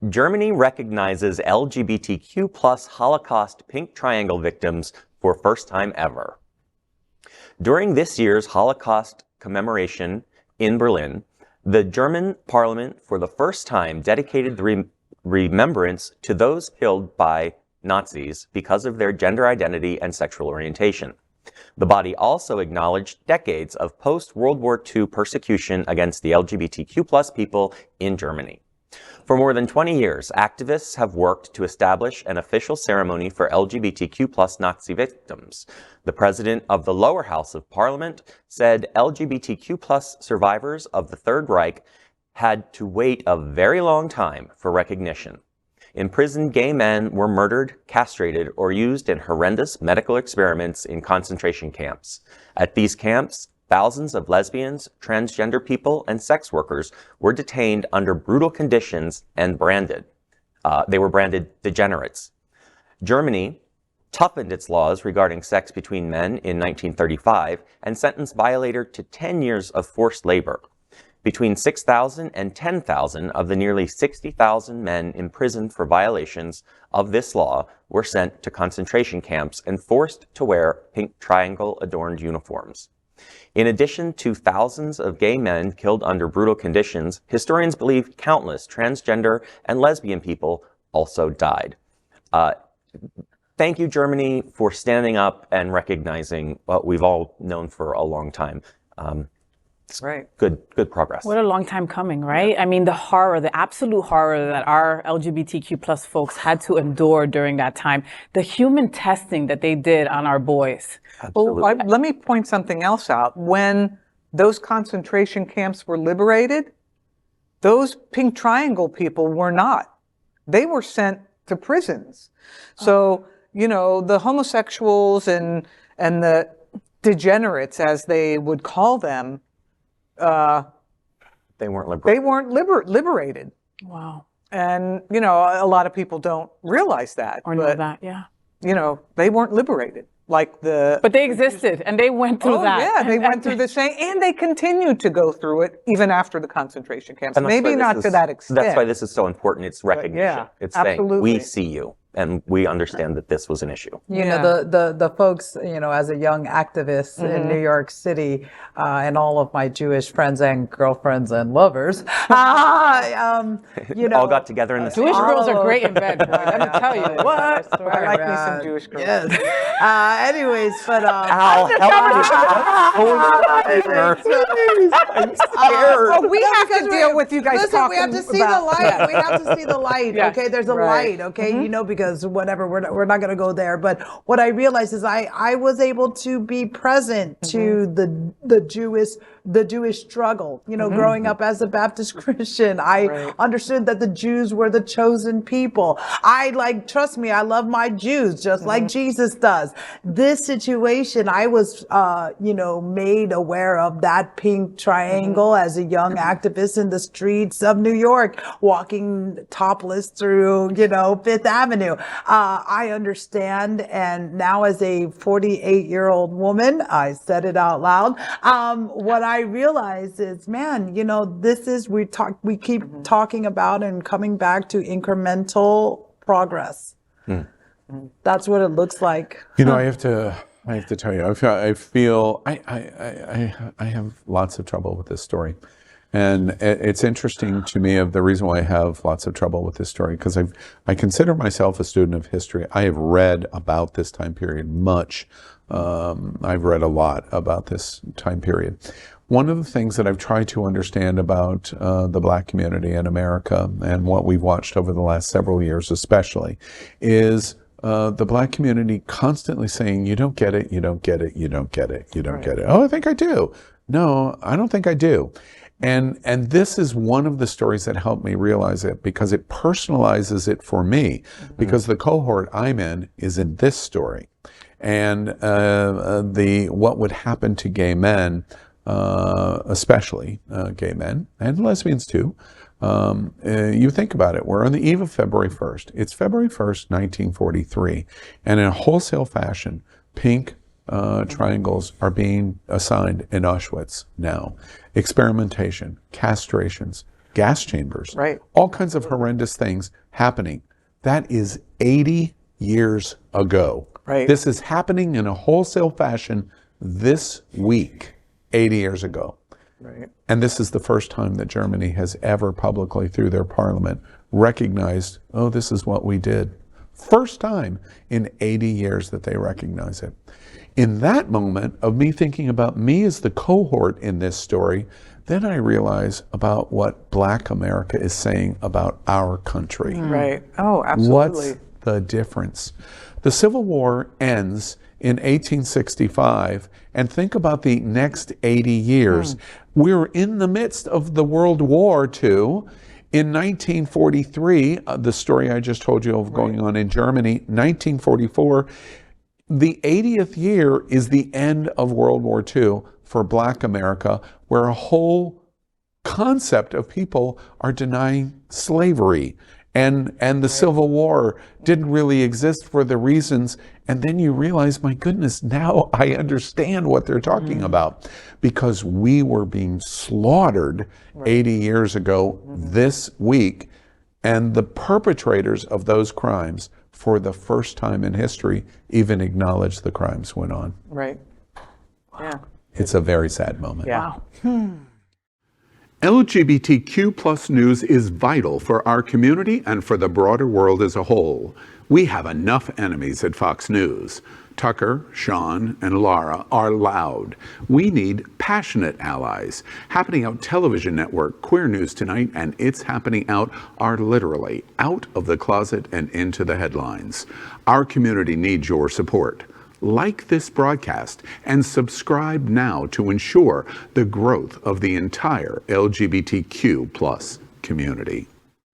Germany recognizes LGBTQ plus Holocaust pink triangle victims for first time ever. During this year's Holocaust commemoration in Berlin, the German parliament for the first time dedicated the remembrance to those killed by Nazis because of their gender identity and sexual orientation. The body also acknowledged decades of post-World War II persecution against the LGBTQ plus people in Germany. For more than 20 years, activists have worked to establish an official ceremony for LGBTQ plus Nazi victims. The president of the lower house of parliament said LGBTQ plus survivors of the Third Reich had to wait a very long time for recognition. Imprisoned gay men were murdered, castrated, or used in horrendous medical experiments in concentration camps. At these camps, thousands of lesbians, transgender people, and sex workers were detained under brutal conditions and branded. They were branded degenerates. Germany toughened its laws regarding sex between men in 1935 and sentenced violator to 10 years of forced labor. Between 6,000 and 10,000 of the nearly 60,000 men imprisoned for violations of this law were sent to concentration camps and forced to wear pink triangle-adorned uniforms. In addition to thousands of gay men killed under brutal conditions, historians believe countless transgender and lesbian people also died. Thank you, Germany, for standing up and recognizing what we've all known for a long time. Right. Good progress. What a long time coming, right? I mean, the horror, the absolute horror that our LGBTQ plus folks had to endure during that time, the human testing that they did on our boys. Absolutely. Well, let me point something else out. When those concentration camps were liberated, those pink triangle people were not. They were sent to prisons. So, you know, the homosexuals and the degenerates, as they would call them, they weren't liberated. They weren't liberated. Wow. And, you know, a lot of people don't realize that. Or know that, yeah. You know, they weren't liberated. Like the... But they existed, and they went through that. Yeah, they went through the same, and they continued to go through it even after the concentration camps. Maybe not to that extent. That's why this is so important. It's recognition. Yeah, it's absolutely. saying, we see you, and we understand that this was an issue. You know, the folks, you know, as a young activist in New York City, and all of my Jewish friends and girlfriends and lovers, you know. All got together in the Jewish girls are great in bed, boy. Let me tell you. What? I like me some Jewish girls. Yes. Anyways, but Al, I'm scared. We have to deal with you guys. Listen, we have to see the light. We have to see the light. Yeah. Okay, there's a light. Okay, you know, because whatever, we're not going to go there. But what I realized is I was able to be present to the Jewish struggle. You know, growing up as a Baptist Christian, I understood that the Jews were the chosen people. Trust me, I love my Jews just like Jesus does. This situation, I was, you know, made aware of that pink triangle as a young activist in the streets of New York, walking topless through, you know, Fifth Avenue. I understand. And now as a 48-year-old woman, I said it out loud. What I realized is, man, you know, we keep talking about and coming back to incremental progress. That's what it looks like. You know, I have to tell you, I feel I have lots of trouble with this story. And it's interesting to me of the reason why I have lots of trouble with this story, because I consider myself a student of history. I have read about this time period much. I've read a lot about this time period. One of the things that I've tried to understand about the Black community in America, and what we've watched over the last several years especially, is the Black community constantly saying, you don't get it, you don't get it, you don't get it, you don't get it. Oh, I think I do. No, I don't think I do. And this is one of the stories that helped me realize it, because it personalizes it for me, because the cohort I'm in is in this story. And what would happen to gay men, especially gay men and lesbians too. You think about it, we're on the eve of February 1st. It's February 1st, 1943. And in a wholesale fashion, pink triangles are being assigned in Auschwitz now. Experimentation, castrations, gas chambers, Right. all kinds of horrendous things happening. That is 80 years ago. Right. This is happening in a wholesale fashion this week, 80 years ago. Right. And this is the first time that Germany has ever publicly, through their parliament, recognized, oh, this is what we did. First time in 80 years that they recognize it. In that moment of me thinking about me as the cohort in this story, then I realize about what Black America is saying about our country. Right. Oh, absolutely. What's the difference? The Civil War ends in 1865, and think about the next 80 years. We're in the midst of the World War II. In 1943, the story I just told you of going on in Germany, 1944, the 80th year is the end of World War II for Black America, where a whole concept of people are denying slavery. And the Civil War didn't really exist for the reasons. And then you realize, my goodness, now I understand what they're talking about. Because we were being slaughtered 80 years ago this week. And the perpetrators of those crimes, for the first time in history, even acknowledged the crimes went on. Right. Yeah. It's a very sad moment. Yeah. LGBTQ plus news is vital for our community and for the broader world as a whole. We have enough enemies at Fox News. Tucker, Sean, and Laura are loud. We need passionate allies. Happening Out Television Network, Queer News Tonight, and It's Happening Out are literally out of the closet and into the headlines. Our community needs your support. Like this broadcast and subscribe now to ensure the growth of the entire LGBTQ plus community.